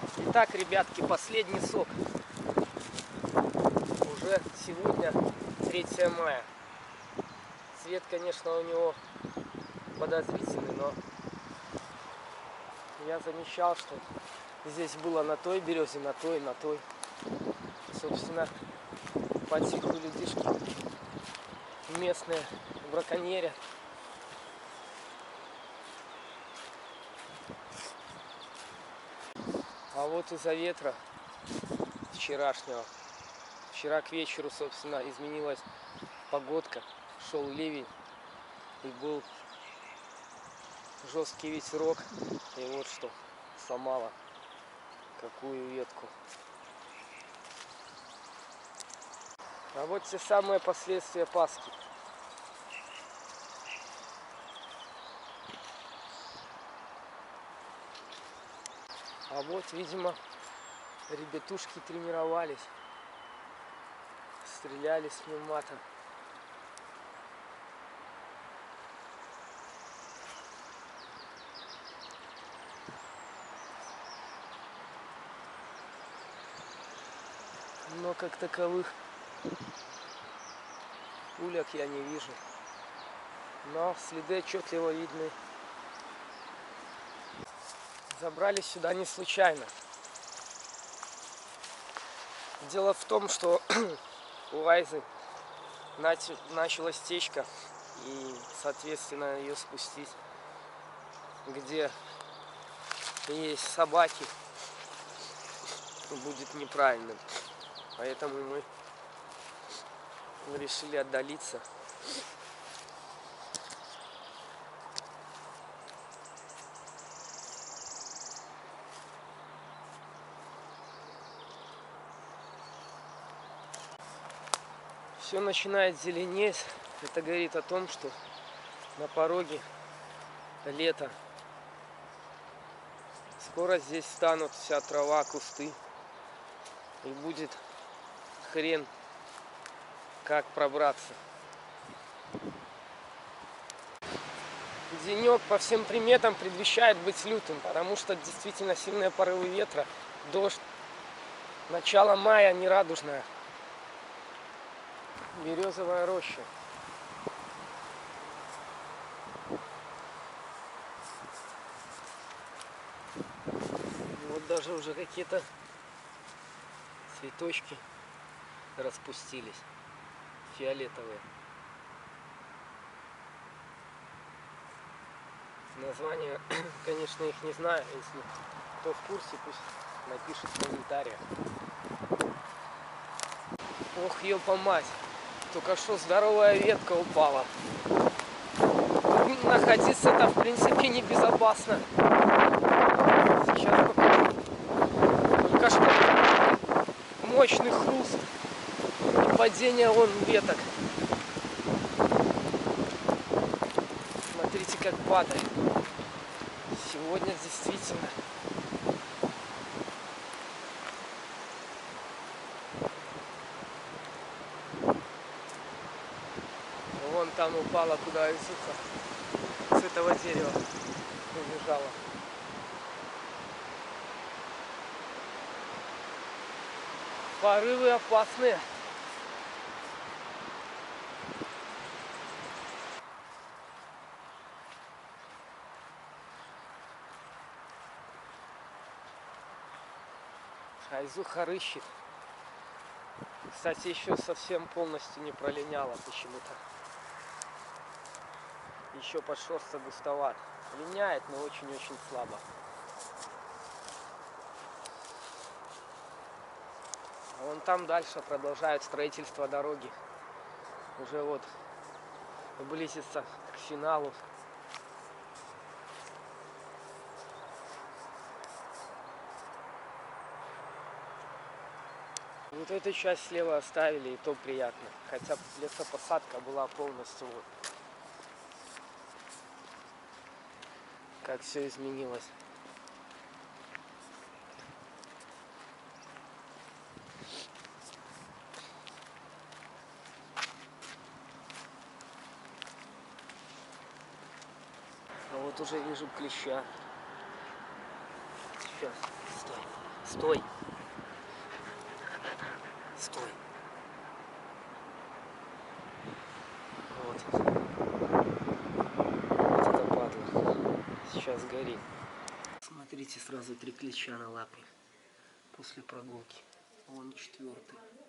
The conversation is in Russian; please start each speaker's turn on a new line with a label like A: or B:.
A: Итак, ребятки, последний сок. Уже сегодня 3 мая. Цвет, конечно, у него подозрительный, но я замечал, что здесь было на той березе, на той, на той. Собственно, потиху людишки местные браконьерят. А вот из-за ветра вчерашнего, вчера к вечеру, собственно, изменилась погодка, шел ливень и был жесткий ветерок, и вот что сломало какую ветку. А вот те самые последствия Пасхи. А вот, видимо, ребятушки тренировались, стреляли с пневмата. Но как таковых пулек я не вижу. Но следы отчетливо видны. Забрались сюда не случайно. Дело в том, что у Айзы началась течка, и, соответственно, ее спустить, где есть собаки, будет неправильным. Поэтому мы решили отдалиться. Все начинает зеленеть. Это говорит о том, что на пороге лето. Скоро здесь станут вся трава, кусты. И будет хрен как пробраться. Денек по всем приметам предвещает быть лютым, потому что действительно сильные порывы ветра, дождь. Начало мая нерадужное. Березовая роща. И вот даже уже какие-то цветочки распустились, фиолетовые. Названия, конечно, их не знаю. Если кто в курсе, пусть напишет в комментариях. Ох, ёпа мать, только что здоровая ветка упала. Тут находиться-то в принципе небезопасно. Сейчас только что мощный хруст и падение вон веток. Смотрите, как падает. Сегодня действительно вон там упала, куда Изуха с этого дерева убежала. Порывы опасные. Айзуха рыщет. Кстати, еще совсем полностью не пролиняла почему-то. Еще подшерсток густоват. Линяет, но очень-очень слабо. А вон там дальше продолжают строительство дороги. Уже вот близится к финалу. Вот эту часть слева оставили, и то приятно. Хотя лесопосадка была полностью вот. Как все изменилось. А вот уже вижу клеща. Сейчас, стой. Стой. Стой. Вот. Вот это падла. Сейчас горит. Смотрите, сразу 3 клеща на лапе. После прогулки. Вон 4-й.